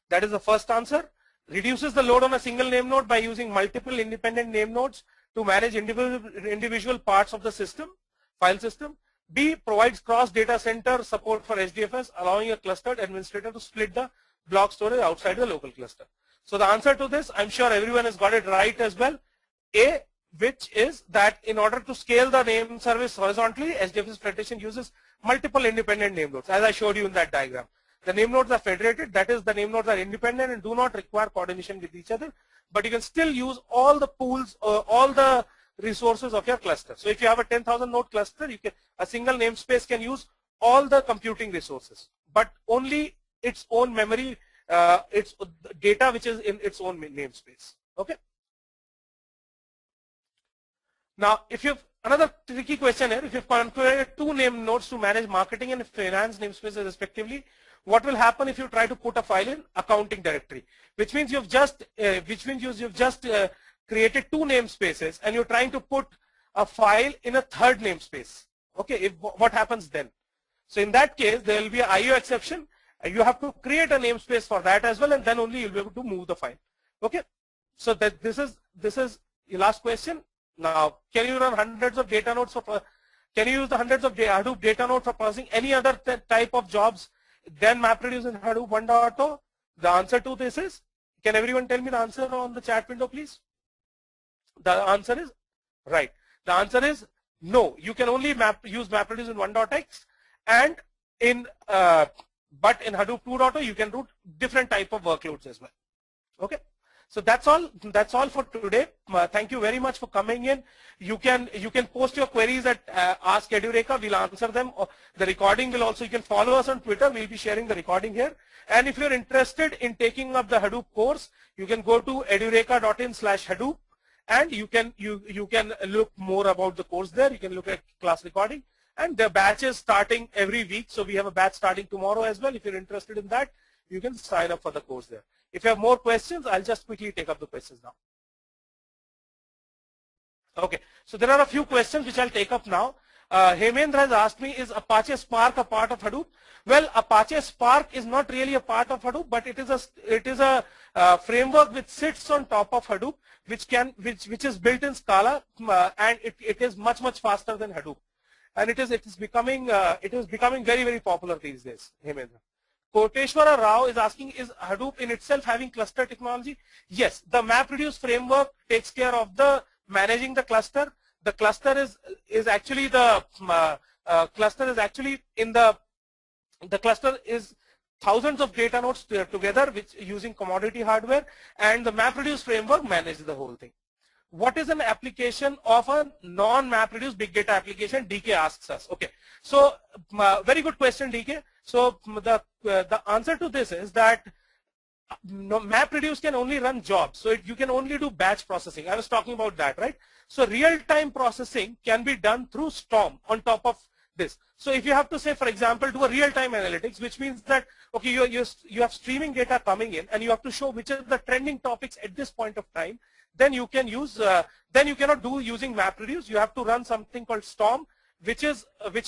That is the first answer. Reduces the load on a single name node by using multiple independent name nodes to manage individual parts of the system, file system. B, provides cross data center support for HDFS, allowing a clustered administrator to split the block storage outside the local cluster. So the answer to this, I'm sure everyone has got it right as well. A, which is that in order to scale the name service horizontally, HDFS Federation uses multiple independent name nodes, as I showed you in that diagram. The name nodes are federated, that is the name nodes are independent and do not require coordination with each other, but you can still use all the pools, all the resources of your cluster. So if you have a 10,000 node cluster, a single namespace can use all the computing resources, but only its own memory, its data which is in its own namespace. Okay. Now, if you've another tricky question here, if you've configured 2 name nodes to manage marketing and finance namespaces respectively, what will happen if you try to put a file in accounting directory? Which means you've just created 2 namespaces and you're trying to put a file in a third namespace. Okay, what happens then? So in that case, there will be an IO exception. You have to create a namespace for that as well, and then only you'll be able to move the file. Okay, so that this is your last question. Now, can you run hundreds of data nodes can you use the hundreds of Hadoop data nodes for processing any other type of jobs than MapReduce in Hadoop 1.0? The answer to this is, can everyone tell me the answer on the chat window, please? The answer is right. The answer is no. You can only use MapReduce in 1.x, and but in Hadoop 2.0 you can do different type of workloads as well. Okay. So that's all for today. Thank you very much for coming in. You can post your queries at Ask Edureka. We'll answer them. The recording will also, you can follow us on Twitter. We'll be sharing the recording here. And if you're interested in taking up the Hadoop course, you can go to edureka.in/Hadoop, and you can look more about the course there. You can look at class recording, and the batch is starting every week. So we have a batch starting tomorrow as well. If you're interested in that, you can sign up for the course there. If you have more questions, I'll just quickly take up the questions now. Okay, so there are a few questions which I'll take up now. Hemendra has asked me, is Apache Spark a part of Hadoop? Well, Apache Spark is not really a part of Hadoop, but it is a framework which sits on top of Hadoop, which is built in Scala, and it is much faster than Hadoop, and it is becoming very, very popular these days. Hemendra. Koteshwara Rao is asking, is Hadoop in itself having cluster technology? Yes, the MapReduce framework takes care of the managing the cluster. The cluster is actually the cluster is thousands of data nodes together, which using commodity hardware, and the MapReduce framework manages the whole thing. What is an application of a non-MapReduce big data application? DK asks us. Okay, so very good question, DK. So the answer to this is that MapReduce can only run jobs, so you can only do batch processing. I was talking about that, right? So real-time processing can be done through Storm on top of this. So if you have to say, for example, do a real-time analytics, which means that okay, you have streaming data coming in, and you have to show which are the trending topics at this point of time. Then you can use. Then you cannot do using MapReduce. You have to run something called Storm, which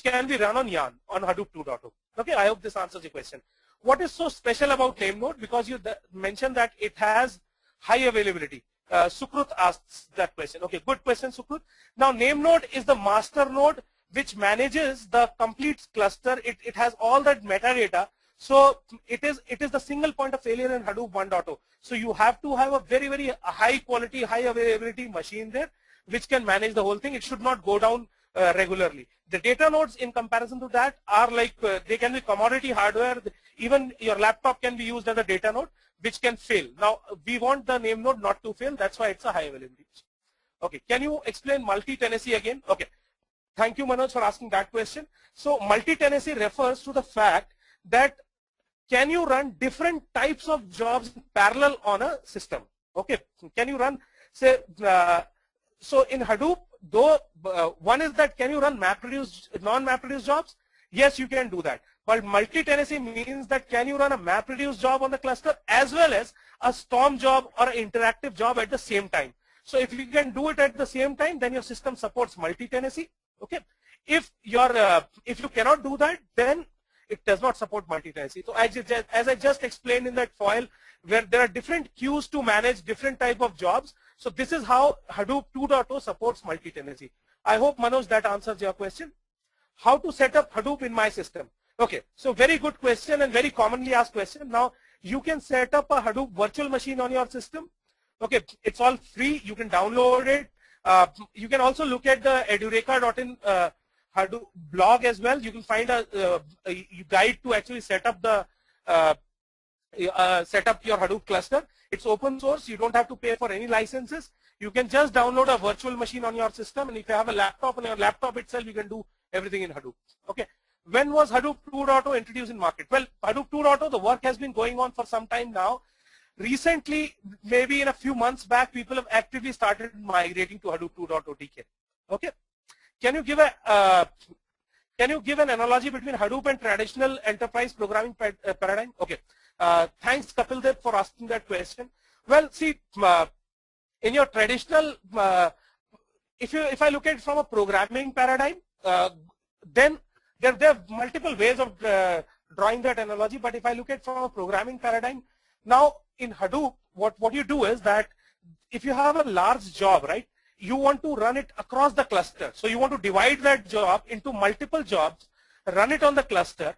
can be run on Yarn on Hadoop 2.0. Okay, I hope this answers your question. What is so special about Namenode? Because you mentioned that it has high availability. Sukrut asks that question. Okay, good question, Sukrut. Now, Namenode is the master node which manages the complete cluster. It has all that metadata. So it is the single point of failure in Hadoop 1.0. So you have to have a very, very high quality, high availability machine there, which can manage the whole thing. It should not go down regularly. The data nodes in comparison to that are like, they can be commodity hardware. Even your laptop can be used as a data node, which can fail. Now, we want the name node not to fail. That's why it's a high availability. Okay, can you explain multi-tenancy again? Okay, thank you, Manoj, for asking that question. So multi-tenancy refers to the fact that can you run different types of jobs in parallel on a system? Okay, can you run, say, so in Hadoop, though one is that can you run MapReduce, non-MapReduce jobs? Yes, you can do that. But multi-tenancy means that can you run a MapReduce job on the cluster as well as a Storm job or an interactive job at the same time. So if you can do it at the same time, then your system supports multi-tenancy. Okay. If you cannot do that, then it does not support multi-tenancy. So as I just explained in that foil, where there are different queues to manage different type of jobs. So this is how Hadoop 2.0 supports multi-tenancy. I hope, Manoj, that answers your question. How to set up Hadoop in my system? Okay, so very good question and very commonly asked question. Now, you can set up a Hadoop virtual machine on your system. Okay, it's all free. You can download it. You can also look at the edureka.in Hadoop blog as well. You can find a guide to actually set up the set up your Hadoop cluster. It's open source. You don't have to pay for any licenses. You can just download a virtual machine on your system, and if you have a laptop, on your laptop itself, you can do everything in Hadoop. Okay. When was Hadoop 2.0 introduced in market? Well, Hadoop 2.0, the work has been going on for some time now. Recently, maybe in a few months back, people have actively started migrating to Hadoop 2.0 DK. Okay. Can you give an analogy between Hadoop and traditional enterprise programming paradigm? Okay. Thanks, Kapildev, for asking that question. Well, see, in your traditional, if I look at it from a programming paradigm, then there are multiple ways of drawing that analogy. But if I look at it from a programming paradigm, now in Hadoop, what you do is that if you have a large job, right, you want to run it across the cluster. So you want to divide that job into multiple jobs, run it on the cluster,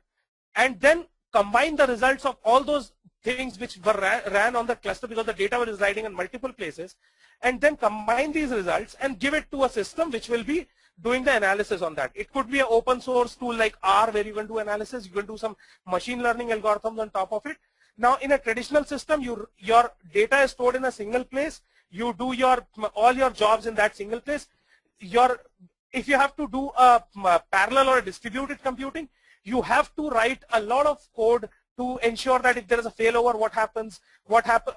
and then combine the results of all those things which were ran on the cluster because the data was residing in multiple places, and then combine these results and give it to a system which will be doing the analysis on that. It could be an open source tool like R where you can do analysis, you can do some machine learning algorithms on top of it. Now in a traditional system, your data is stored in a single place. You do all your jobs in that single place. If you have to do a parallel or a distributed computing, you have to write a lot of code to ensure that if there is a failover, what happens,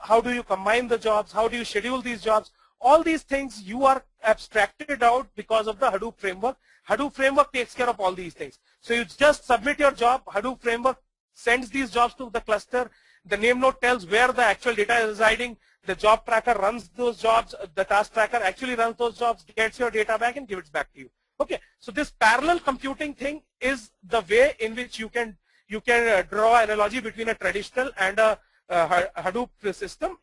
how do you combine the jobs, how do you schedule these jobs. All these things you are abstracted out because of the Hadoop framework. Hadoop framework takes care of all these things. So you just submit your job, Hadoop framework sends these jobs to the cluster, the name node tells where the actual data is residing, the job tracker runs those jobs, the task tracker actually runs those jobs, gets your data back and gives it back to you. Okay, so this parallel computing thing is the way in which you can draw an analogy between a traditional and a Hadoop system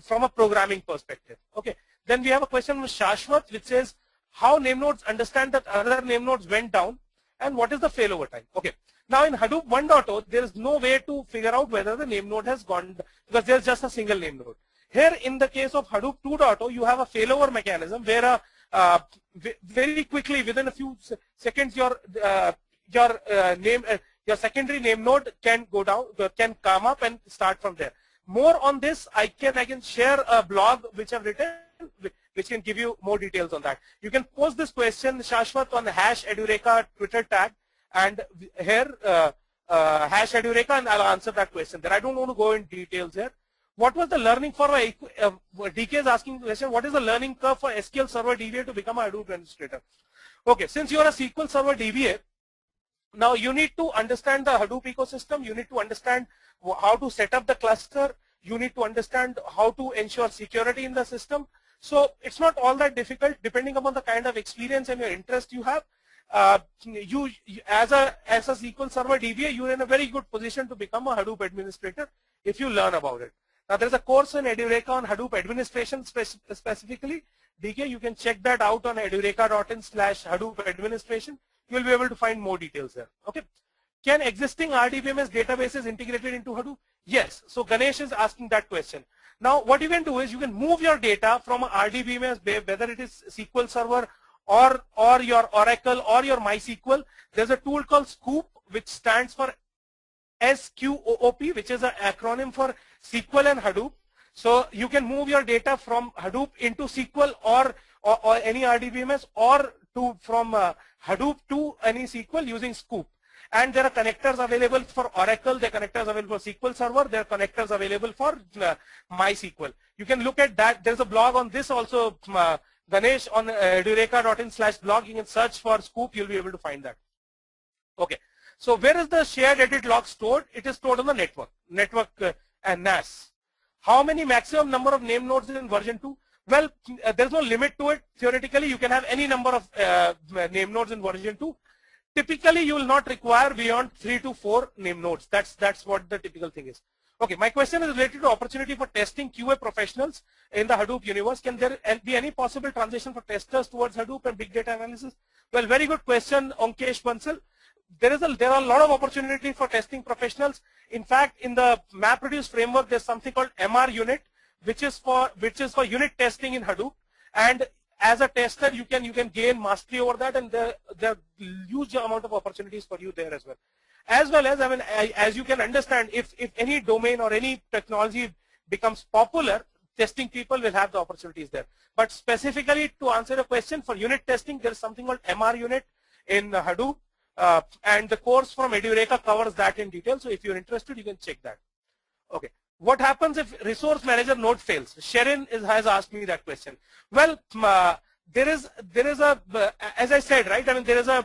from a programming perspective. Okay, then we have a question from Shashwat which says how name nodes understand that other name nodes went down and what is the failover time. Okay, now in Hadoop 1.0 there is no way to figure out whether the name node has gone down because there is just a single name node. Here in the case of Hadoop 2.0 you have a failover mechanism where very quickly within a few seconds your secondary name node can go down, can come up and start from there. More on this, I can share a blog which I've written, which can give you more details on that. You can post this question, Shashwat, on the #Edureka Twitter tag, and here #Edureka, and I'll answer that question there. I don't want to go in details here. What was the learning for DK is asking the question, what is the learning curve for SQL Server DBA to become a Hadoop administrator? Okay, since you are a SQL Server DBA, now you need to understand the Hadoop ecosystem, you need to understand how to set up the cluster, you need to understand how to ensure security in the system. So it's not all that difficult depending upon the kind of experience and your interest you have. You as a SQL Server DBA, you're in a very good position to become a Hadoop administrator if you learn about it. Now there's a course in Edureka on Hadoop administration specifically. DK, you can check that out on edureka.in/Hadoop administration. You'll be able to find more details there. Okay. Can existing RDBMS databases integrated into Hadoop? Yes. So Ganesh is asking that question. Now what you can do is you can move your data from a RDBMS, whether it is SQL Server or your Oracle or your MySQL. There's a tool called Scoop, which stands for SQOOP, which is an acronym for SQL and Hadoop. So you can move your data from Hadoop into SQL or any RDBMS or from Hadoop to any SQL using Scoop. And there are connectors available for Oracle, there are connectors available for SQL Server, there are connectors available for MySQL. You can look at that. There's a blog on this also, Ganesh, on edureka.in/blog. You can search for Scoop, you'll be able to find that. Okay. So where is the shared edit log stored? It is stored on the network and NAS. How many maximum number of name nodes in version 2? Well, there's no limit to it. Theoretically, you can have any number of name nodes in version 2. Typically, you will not require beyond 3 to 4 name nodes. That's what the typical thing is. Okay, my question is related to opportunity for testing QA professionals in the Hadoop universe. Can there be any possible transition for testers towards Hadoop and big data analysis? Well, very good question, Onkesh Bansal. There are a lot of opportunity for testing professionals. In fact, in the MapReduce framework, there's something called MR unit, which is for unit testing in Hadoop. And as a tester, you can gain mastery over that, and there are huge amount of opportunities for you there as well. As well as, I mean, as you can understand, if any domain or any technology becomes popular, testing people will have the opportunities there. But specifically to answer the question, for unit testing, there is something called MR unit in Hadoop, and the course from Edureka covers that in detail. So if you're interested, you can check that. Okay. What happens if resource manager node fails? Sherin has asked me that question. Well, there is a, as I said, right? I mean, there are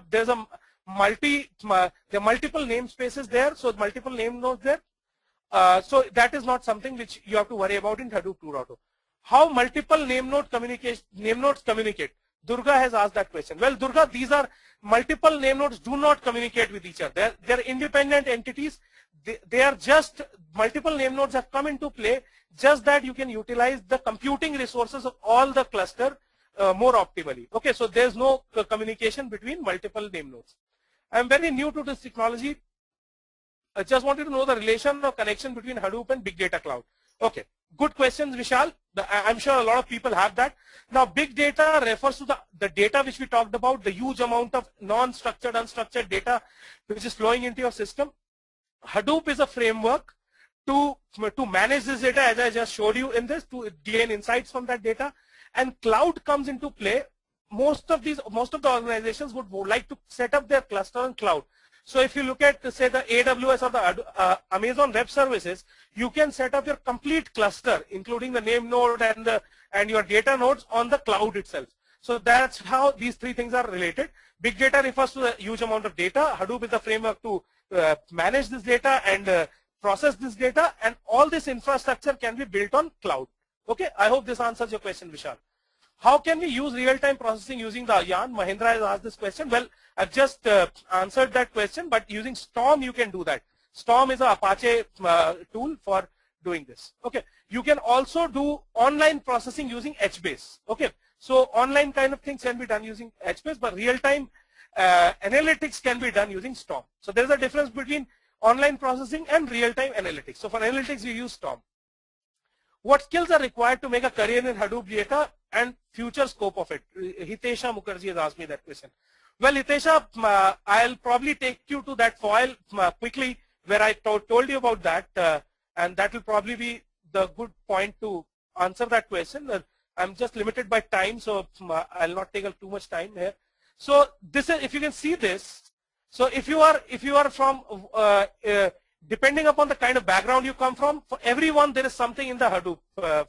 multiple namespaces there, so multiple name nodes there. So that is not something which you have to worry about in Hadoop 2.0. How multiple name nodes communicate? Durga has asked that question. Well, Durga, these are multiple name nodes do not communicate with each other. They're independent entities. They are just, multiple name nodes have come into play, just that you can utilize the computing resources of all the cluster more optimally. Okay, so there's no communication between multiple name nodes. I'm very new to this technology. I just wanted to know the relation or connection between Hadoop and Big Data Cloud. Okay, good questions, Vishal. I'm sure a lot of people have that. Now, big data refers to the data which we talked about, the huge amount of non-structured, unstructured data which is flowing into your system. Hadoop is a framework to manage this data, as I just showed you in this, to gain insights from that data. And cloud comes into play. Most of the organizations would like to set up their cluster on cloud. So if you look at, say, the AWS or the Amazon Web Services, you can set up your complete cluster, including the name node and your data nodes on the cloud itself. So that's how these three things are related. Big data refers to the huge amount of data. Hadoop is the framework to manage this data and process this data, and all this infrastructure can be built on cloud. Okay, I hope this answers your question, Vishal. How can we use real-time processing using the yarn? Mahendra has asked this question. Well, I've just answered that question, but using Storm, you can do that. Storm is an Apache tool for doing this. Okay, you can also do online processing using HBase. Okay, so online kind of things can be done using HBase, but real-time analytics can be done using Storm. So there's a difference between online processing and real-time analytics. So for analytics, you use Storm. What skills are required to make a career in Hadoop data and future scope of it? Hitesha Mukherjee has asked me that question. Well, Hitesha, I'll probably take you to that file quickly where I told you about that, and that will probably be the good point to answer that question. I'm just limited by time, so I'll not take too much time here. So this is, if you can see this, so if you are from depending upon the kind of background you come from, for everyone there is something in the Hadoop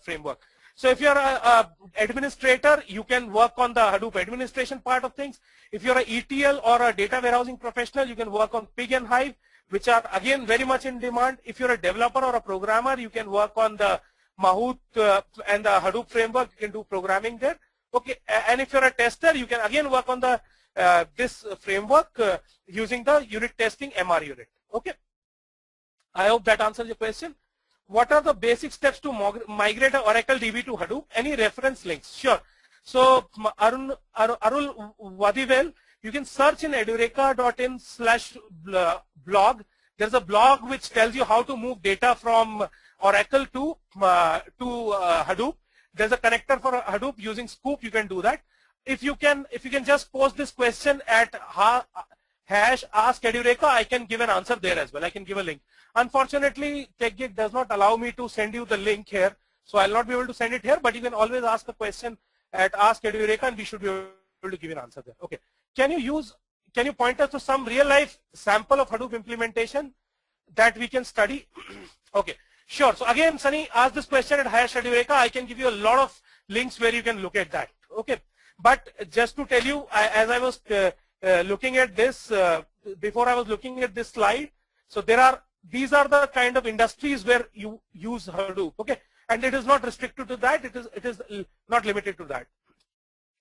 framework. So if you're an administrator, you can work on the Hadoop administration part of things. If you're an ETL or a data warehousing professional, you can work on Pig and Hive, which are again very much in demand. If you're a developer or a programmer, you can work on the Mahout and the Hadoop framework. You can do programming there. Okay, and if you're a tester, you can again work on the this framework using the unit testing MR unit. Okay. I hope that answers your question. What are the basic steps to migrate an Oracle DB to Hadoop? Any reference links? Sure. So Arul Vadivel, you can search in edureka.in/blog. There's a blog which tells you how to move data from Oracle to Hadoop. There's a connector for Hadoop using Scoop. You can do that. If you can just post this question at #ask_edureka, I can give an answer there as well. I can give a link. Unfortunately, TechGig does not allow me to send you the link here, so I'll not be able to send it here, but you can always ask a question at #ask_edureka and we should be able to give you an answer there. Okay. Can you point us to some real life sample of Hadoop implementation that we can study? Okay, sure. So again, Sunny asked this question at #edureka. I can give you a lot of links where you can look at that. Okay. But just to tell you, as I was looking at this, before I was looking at this slide, so these are the kind of industries where you use Hadoop, okay? And it is not restricted to that, it is not limited to that.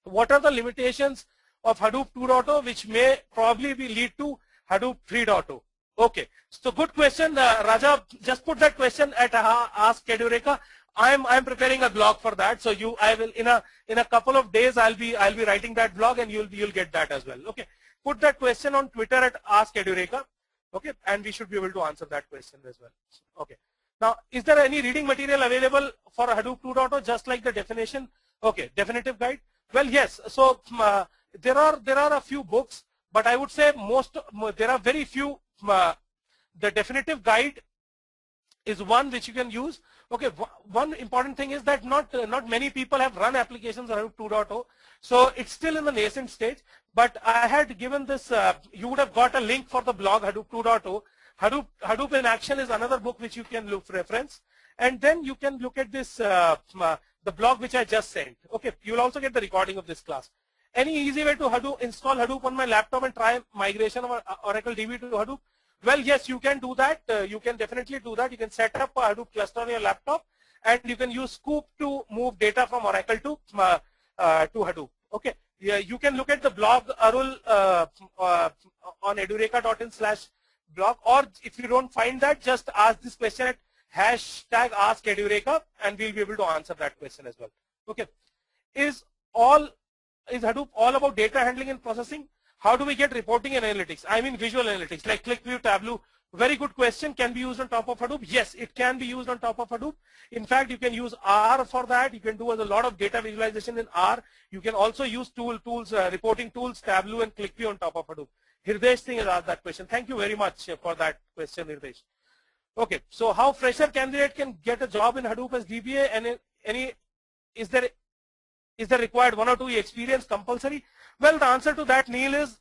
What are the limitations of Hadoop 2.0 which may probably lead to Hadoop 3.0? Okay, so good question, Raja, just put that question at Ask Edureka. I'm preparing a blog for that, so I will in a couple of days I'll be writing that blog and you'll get that as well. Okay, put that question on Twitter at Ask Edureka. Okay, and we should be able to answer that question as well. Okay, now is there any reading material available for Hadoop 2.0 just like the definition? Okay, definitive guide. Well, yes. So there are a few books, but I would say there are very few the definitive guide is one which you can use. Okay, one important thing is that not many people have run applications on Hadoop 2.0, so it's still in the nascent stage. But I had given this, you would have got a link for the blog Hadoop 2.0. Hadoop in Action is another book which you can look reference, and then you can look at this the blog which I just sent. Okay, you will also get the recording of this class. Any easy way to install Hadoop on my laptop and try migration of Oracle DB to Hadoop? Well, yes, you can do that. You can definitely do that. You can set up a Hadoop cluster on your laptop, and you can use Scoop to move data from Oracle to Hadoop. Okay. Yeah, you can look at the blog Arul on edureka.in/blog, or if you don't find that, just ask this question at #AskEdureka, and we'll be able to answer that question as well. Okay. Is Hadoop all about data handling and processing? How do we get reporting and analytics? I mean visual analytics like ClickView, Tableau. Very good question. Can be used on top of Hadoop? Yes, it can be used on top of Hadoop. In fact, you can use R for that. You can do a lot of data visualization in R. You can also use reporting tools, Tableau and ClickView on top of Hadoop. Hirdesh Singh has asked that question. Thank you very much for that question, Hirdesh. Okay, so how fresher candidate can get a job in Hadoop as DBA, and is there required 1 or 2 experience compulsory? Well, the answer to that, Neil, is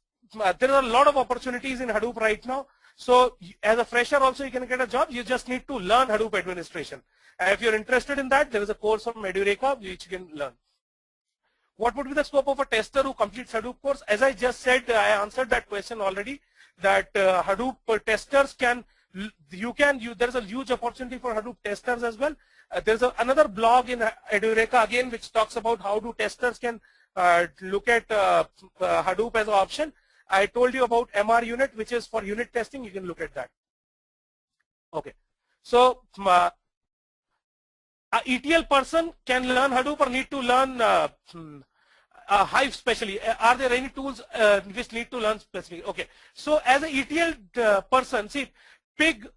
there are a lot of opportunities in Hadoop right now. So as a fresher also you can get a job. You just need to learn Hadoop administration. If you're interested in that, there is a course from Edureka which you can learn. What would be the scope of a tester who completes Hadoop course? As I just said, I answered that question already, that Hadoop testers there's a huge opportunity for Hadoop testers as well. There's another blog in Edureka again which talks about how do testers can look at Hadoop as an option. I told you about MR unit, which is for unit testing. You can look at that. Okay, so a ETL person can learn Hadoop or need to learn Hive specially. Are there any tools which need to learn specifically? Okay, so as an ETL person, see, Pig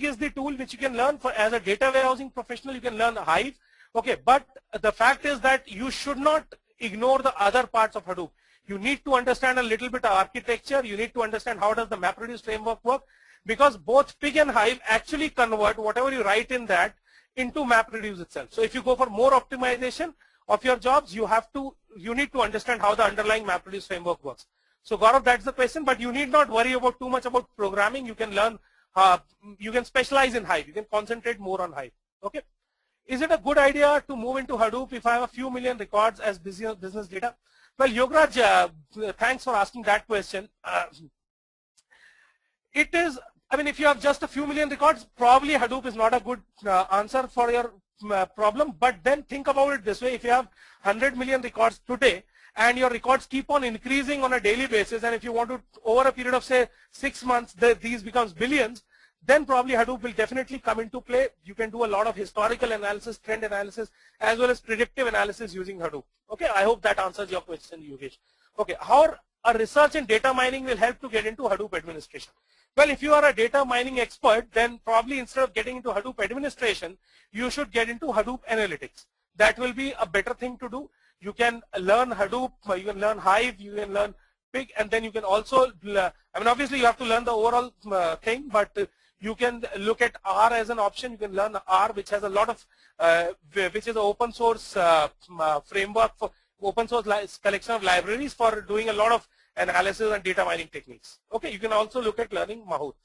is the tool which you can learn for as a data warehousing professional. You can learn Hive. Okay, but the fact is that you should not ignore the other parts of Hadoop. You need to understand a little bit of architecture. You need to understand how does the MapReduce framework work, because both Pig and Hive actually convert whatever you write in that into MapReduce itself. So if you go for more optimization of your jobs, you need to understand how the underlying MapReduce framework works. So Gaurav, that's the question, but you need not worry about too much about programming. You can learn, you can specialize in Hive. You can concentrate more on Hive. Okay. Is it a good idea to move into Hadoop if I have a few million records as business data? Well, Yogaraj, thanks for asking that question. It is, I mean, if you have just a few million records, probably Hadoop is not a good answer for your problem. But then think about it this way: if you have 100 million records today, and your records keep on increasing on a daily basis, and if you want to, over a period of say 6 months, these becomes billions, then probably Hadoop will definitely come into play. You can do a lot of historical analysis, trend analysis, as well as predictive analysis using Hadoop. Okay, I hope that answers your question, Yogesh. Okay, how a research in data mining will help to get into Hadoop administration? Well, if you are a data mining expert, then probably instead of getting into Hadoop administration, you should get into Hadoop analytics. That will be a better thing to do. You can learn Hadoop, you can learn Hive, you can learn Pig, and then you can also, I mean, obviously you have to learn the overall thing, but you can look at R as an option. You can learn R, which has a lot of, which is an open source framework for open source collection of libraries for doing a lot of analysis and data mining techniques. Okay, you can also look at learning Mahout.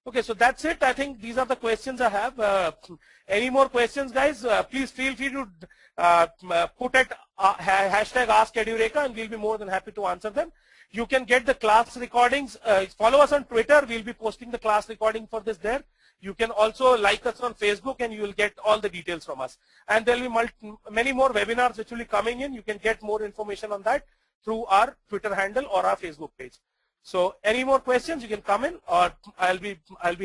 Okay, so that's it. I think these are the questions I have. Any more questions, guys? Please feel free to put at #AskEdureka, and we'll be more than happy to answer them. You can get the class recordings. Follow us on Twitter. We'll be posting the class recording for this there. You can also like us on Facebook, and you will get all the details from us. And there will be many more webinars which will be coming in. You can get more information on that through our Twitter handle or our Facebook page. So any more questions, you can come in, or I'll be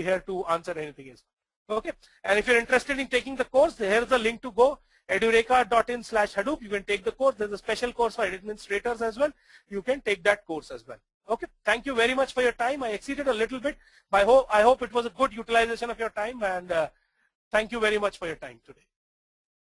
here to answer anything else. Okay. And if you're interested in taking the course, here's the link to go. Edureka.in/Hadoop. You can take the course. There's a special course for administrators as well. You can take that course as well. Okay. Thank you very much for your time. I exceeded a little bit, but I hope it was a good utilization of your time, and thank you very much for your time today.